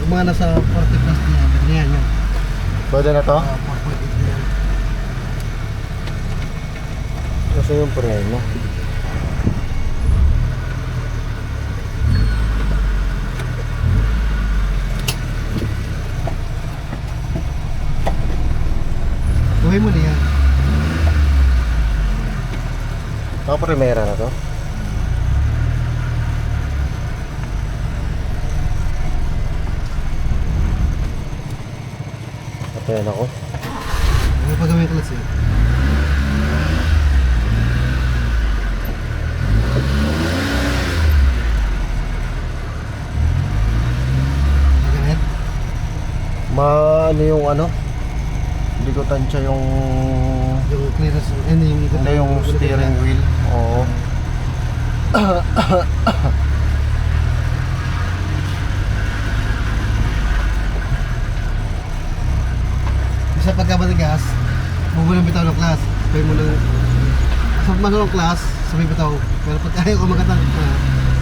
mga nasa 40 plus na yan, yan. Pwede na to? 4.8 na yan. Kasi yung preno. Buhay mo na yan. Primera na to? Ayan ako. Ano pa gawin class eh? Maganet? Ano yung ano? Hindi ko tansya yung... Yung clearance, yung ikot. Hindi yung steering wheel. Oo. Isa pagka matigas, bubulang bitaw ng class. Sabi mo lang, sa masok ng class, sabi bitaw. Pero pag ayaw ka magatang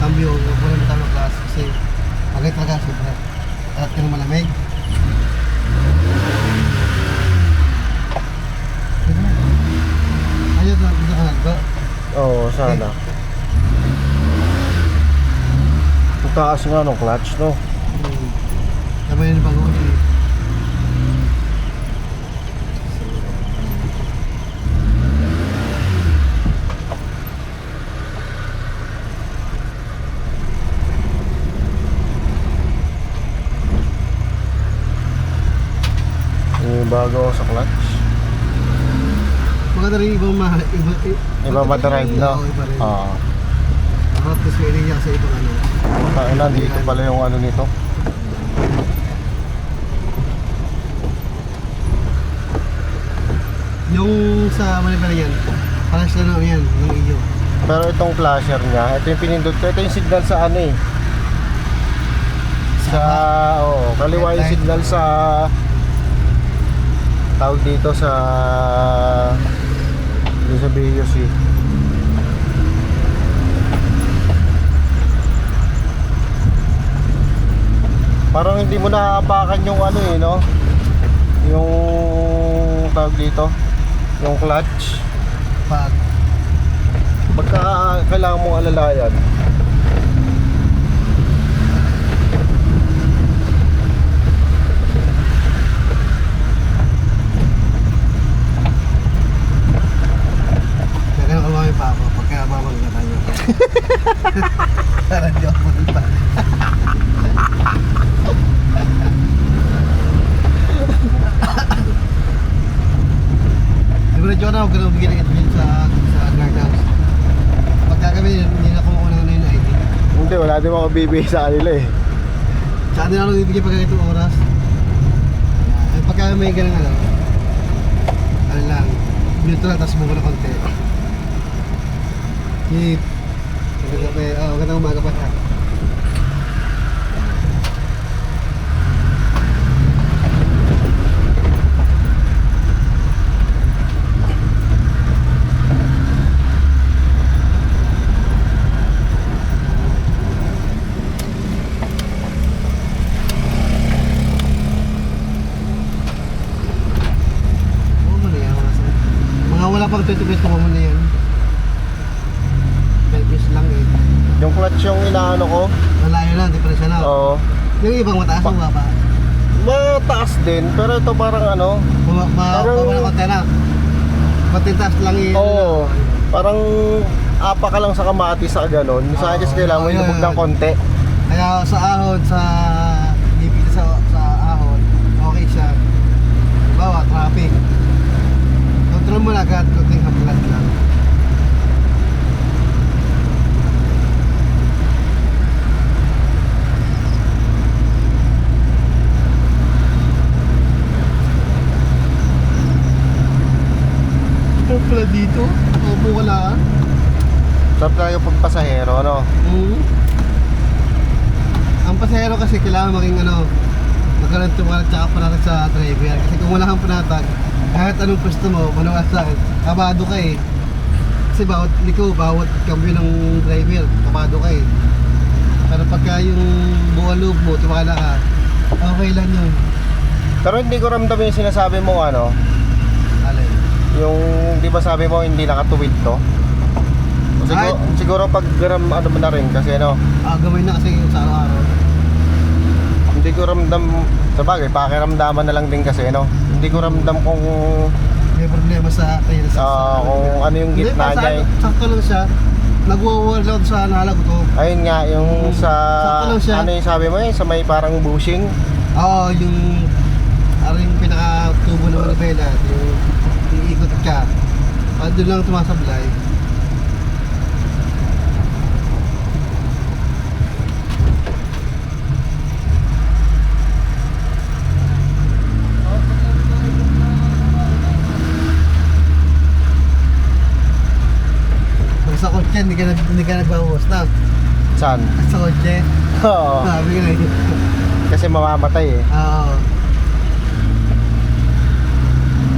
cambio, bubulang bitaw ng class. Kasi pagay talaga, siyempre. At ka ng malamig. Ayaw na, dito ka nagba. Oo, sana. Ang taas nga nung clutch, no? Sabay na bago ulit. Yung bago sa clutch. Maganda rin ibang Iba ma-drive na. Oo, iba rin. Oo. Practice ko niya sa ibang ano. Nandito pala yung ano nito. Yung sa Manila yan, parang sila na yan, yung iyo. Pero itong flasher niya, ito yung pinindot ko. Ito yung signal sa ano eh. Kaliwa yung signal sa tawag dito sa BIOS eh. Parang hindi mo naapakan yung ano eh, no? Yung tawag dito, yung clutch. Pagka kailangan mong alalayan. Ganun kalawin pa ako pagka babang na tayo. Parang joke mo pa. Di ba na joke na ako ganun bigyan ng admin sa guardhouse. Pagka kami hindi na kumukuha ng ano ID. Hindi, wala din ako bibigay sa kanila eh. Saan din ako nagbibigay pagka itong oras. Pagka may ganun ano lang, minuto lang tapos bumo na konti. Hip. Magandang umaga pa ha. Wala pang 20 pesos pa mo na yan. 12 pesos lang eh. Yung clutch yung inaano ko. Malayo lang, di pa rin siya na. Oo. Yung ibang mataas o baba? Mataas din, pero ito parang ano. Baba na konti na. Konting taas lang yun. Oo. Parang apa ka lang sa kamatis sa ganon. Sa akin kasi kailangan mo ilubog ng konti. Kaya sa ahon, sa dipito sa ahon, okay siya. Bawa, traffic. Control mo na agad, kunting haplas lang. Ito pala dito, upo ka lang. Sarap na yung pagpasahero, ano? Ang pasahero kasi kailangan maging magkaroon tumalag tsaka panatag sa driver. Kasi kung wala kang panatag, kahit anong pwesto mo, manuwas sa akin, kabado ka eh. Kasi bawat liko, bawat cambio ng driver, kabado ka eh. Pero pagka yung buwan loob mo, tumala ka, Okay lang yun. Pero hindi ko ramdam yung sinasabi mo ano, Alin? yung di ba sabi mo hindi nakatuwid to? Siguro, siguro pag ano mo na rin kasi ano, Gamay na kasi sa araw-araw. hindi ko ramdam, sabagay pakiramdaman na lang din kasi ano, hindi ko ramdam kung May problema sa kanya kung ano yung Hindi, gitna niya eh. sakto lang siya. Nagwo-overload sa nalago to. Ayun nga, yung sa, sakto lang siya. ano yung sabi mo eh, sa may parang bushing. Oo, yung yung pinaka-tubo ng manibela, yung iikot ka. Doon lang tumasablay. Pag sa kotse, hindi ka nagbawas na. Saan? Sa kotse, Oo. sabi ko na yun. Kasi mamamatay eh. Oo.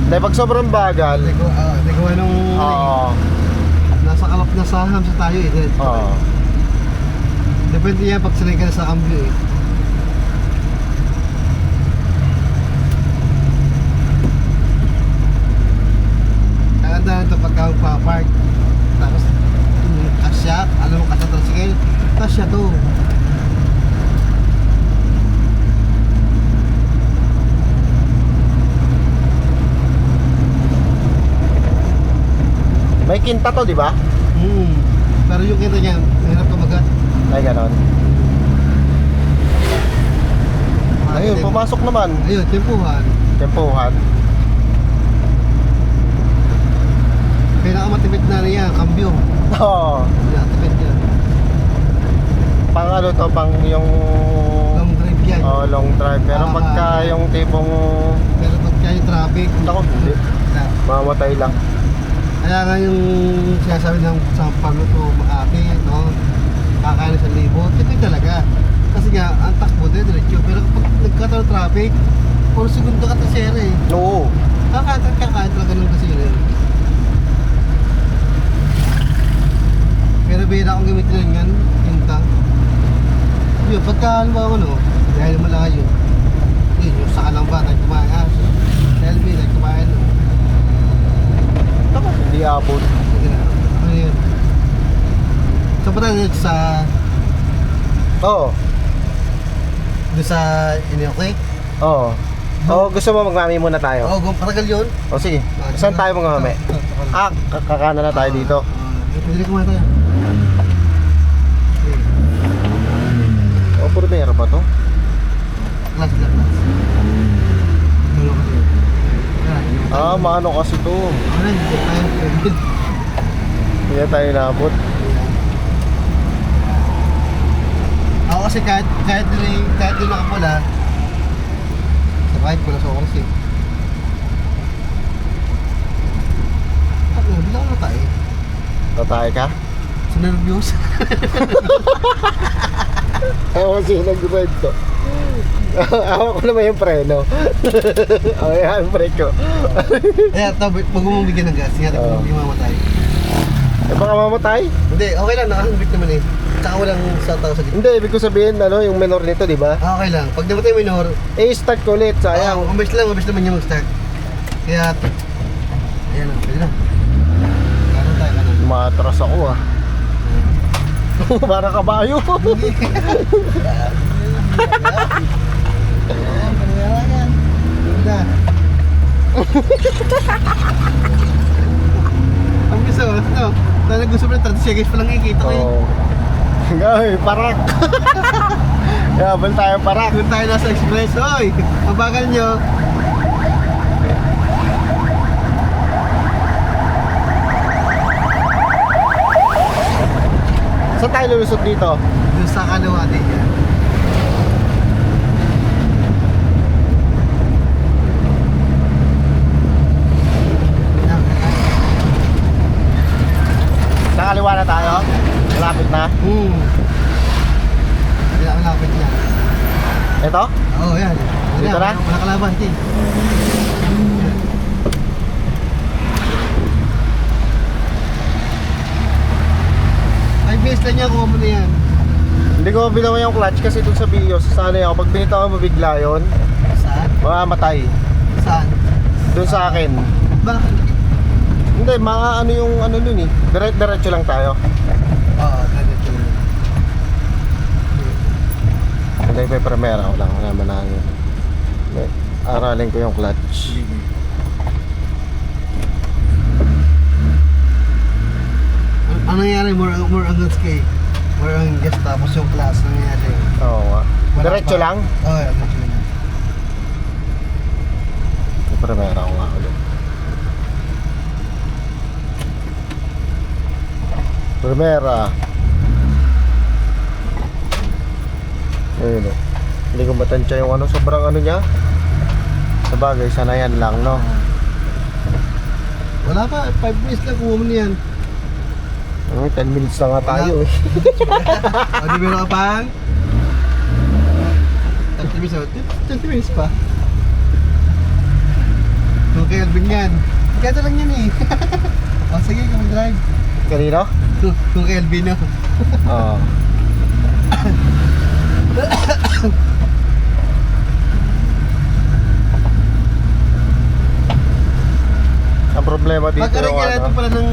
Dahil pag sobrang bagal, Hindi ko anong oo. nasa kalap na saham sa tayo eh. Oo. Depende yan pag sanay ka na sa cambio eh. Kaganda ito pagka magpapark. Tapos kasya, alam mo katatrasikil, kasya to. May kinta to, di ba? Pero yung kita niya, mahirap kumagat. Ay, ganon. Ayun, pumasok naman. Ayun, tempuhan. Tempuhan. Pinakamatipid na niya, cambio. Oo. Pinakamatipid niya. Pang ano to, pang yung Long drive yan. long drive. Pero pagka yung tipong Pero pagka yung traffic, ako, hindi. na. Mamatay lang. Kaya nga yung sinasabi ng sa Pagluto Makati, no? Kakain sa libo, tipid talaga. Kasi nga, ang takbo din, diretso. Pero kapag nagkataon ng traffic, puro segundo ka tasere eh. Oo. Kakain talaga ng tasere. Pero bihira akong gamitin lang yan, pinta. Yun, pagka halimbawa ano, dahil malayo, yun, yung saka lang ba, tayo kumain, selfie, tayo kumain, Tama, hindi abot. ano yun? So, pa tayo sa, Oo. doon sa Inyoke? Oo. Oo, gusto mo magmami muna tayo? Oo, patagal yun. O sige, saan tayo magmami? Kakana na tayo dito. Pwede kumain tayo. O, puro bera ba to? Class. Tulong ka tayo. Maano kasi to. Ano, hindi tayo. Hindi tayo naabot. Ako kasi kahit doon nakapula, sa kahit pula sa oras eh. Bilang na tayo. Tatay ka? Sa nervyos. Ako kasi nag-ride to. Ako ko naman yung preno. Ako yung brake ko. Eh, ito, wag mo bigyan ng gas. Nga, Oo. hindi mamatay. Eh baka mamatay? Hindi, okay lang. Nakahambik naman eh. Tsaka walang sa tao sa gitna. Hindi, ibig ko sabihin, yung menor nito, di ba? Okay lang. Pag namatay mo minor, Start ko ulit, sayang. mabilis naman niya mag-start. Kaya, ayan na, pwede na. Kanan tayo, kanan. Matras ako ah. Para kabayo. Ang gusto, talagang gusto mo na 30 seconds pa lang ikita ko eh. Oo. Gawin, parak. Yabal tayo parak. Doon tayo nasa express, oy! Ang bagal nyo. Saan tayo lulusot dito? Doon sa Kanawate yan. Sa kaliwa na tayo? Malapit na? Malapit yan. Ito? Oo, yan. Dito na? Wala kalaban, T. 5 minutes lang yan, kuha mo na yan. Hindi ko bitawan yung clutch kasi dun sa Vios, sanay ako. Pag binitawan mo bigla yun, Saan? mamamatay. Saan? Dun sa akin. Bakit? Hindi, maaano yung ano nun eh. Diretso lang tayo. Oo, ganito. Hindi, may primera ko lang. Wala naman na yun. Aralin ko yung clutch. Ano nangyari? More ang goods kay. More ang guest tapos yung class nangyari. Oo nga. Wala Diretso pa. lang? Oo, diretso lang. May primera ko nga ulit. Primera. Ayun o. Hindi ko matansya yung ano, sobrang ano niya. Sabagay, sanayan lang, no? Wala pa, 5 minutes lang kumuha mo niyan. 10 minutes na nga tayo eh. O, di meron ka pang? 30 minutes, 20 minutes pa. Okay, Alvin yan. Kaya lang yan eh. O, sige, kami drive. Kanino? Kung kay Alvin, no? Oo. Ang problema dito Pag-aray yung ka ano. natin pala ng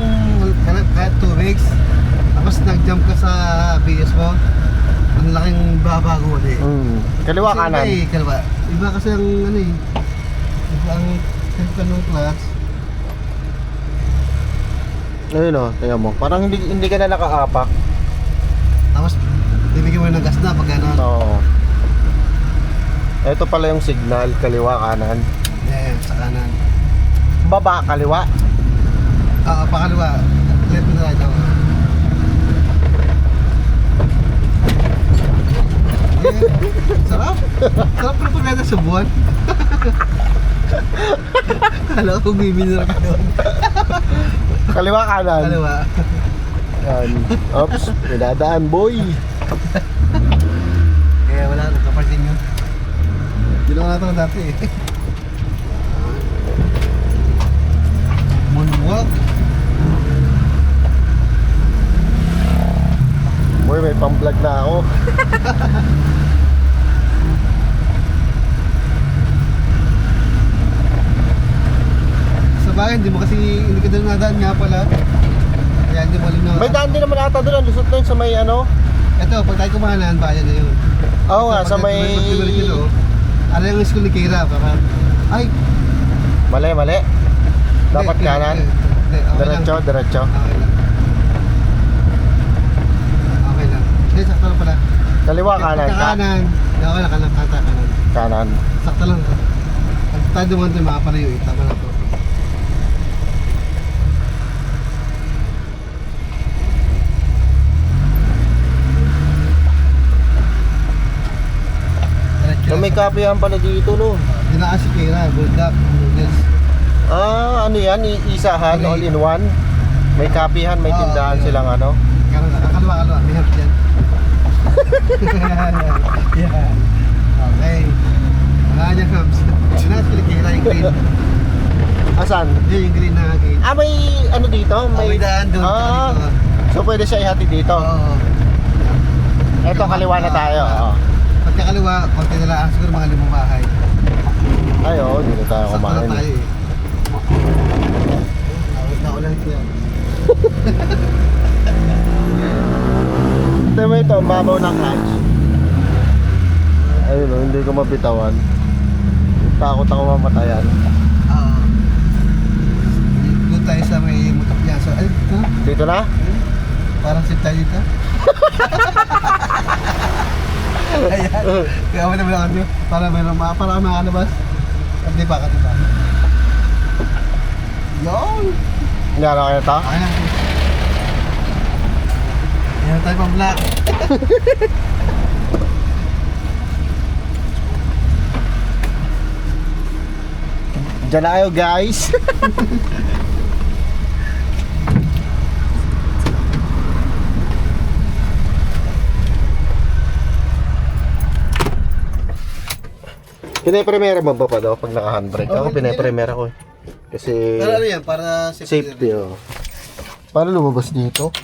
kahit 2 weeks, tapos nag-jump ka sa BS mo, ang laking babago ulit. Kaliwa Kasi kanan. iba eh, kaliwa. Iba kasi ang ano eh. Iba ang tempo ng class. Ayun o, tingnan mo. Parang hindi ka na nakaapak. Tapos, bibigyan mo ng gas na pag gano'n. Oo. Ito pala yung signal, kaliwa kanan. Yeah, sa kanan. Baba, kaliwa. Oo, pakaliwa. Left and right ako. Yeah, sarap. Sarap pero pag nasa sa buwan. Kala ko bibinira ka doon. Kaliwa kanan. Kaliwa. Yan. Oops, pinadaan boy. Kaya wala, nagkaparting yun. Ginawa natin ng dati eh. Moonwalk. Boy, may pang-vlog na ako. Sa bagay, hindi ka doon nadaan nga pala. Kaya hindi mo alam na. May daan din naman ata doon. Ang lusot na yun sa may ano. Ito, pag tayo kumanan, bayan na yun. Oo nga, sa may... Ano yung school ni Kira? Baka, ay! Mali. Dapat Hindi, kanan. hindi, okay lang. Diretso. Okay lang. Okay lang. Hindi, sakto lang pala. Kaliwa kanan. Kanan. Okay lang, kanan. Kanan. Sakto lang. Pag tayo dumaan doon, makapalayo eh. Tama na to. So, may kapihan pala dito, no? Dinaan si Kira, bulldog, noodles. Ah, ano yan? Isahan, all in one? May kapihan, may Oo, tindahan yeah. silang ano? Kaliwa. May help dyan. Yan. Okay. Wala niya hubs. Dinaan si Kira yung green. Asan? Yun yung green na gate. Ah, may ano dito? May daan doon. Ah, Dito. so pwede siya ihati dito. Oo. Eto, kaliwa na tayo. Oo. Pagkakaliwa, konti na lang. Siguro mga 5 bahay. Ay, oo, dito tayo Sakto lang kumain. tayo eh. Naulan ko yan. Ito mo ito, babaw ng clutch. Ayun o, hindi ko mabitawan. Takot ako mamatayan. Oo. Doon tayo sa may Mutapyaso. Ay, ito. Dito na? Parang sit tayo dito. Ayan. Kaya mo naman ako dito. Para makalabas. Hindi pa. Yun. Nyara kayo ito? Ayan. Ayan tayo pang black. Diyan na kayo guys. Pinapremera mo ba pa daw pag naka-handbrake? Ako pinapremera ko eh. Kasi Pero ano yan? Para safety oh. Paano lumabas dito?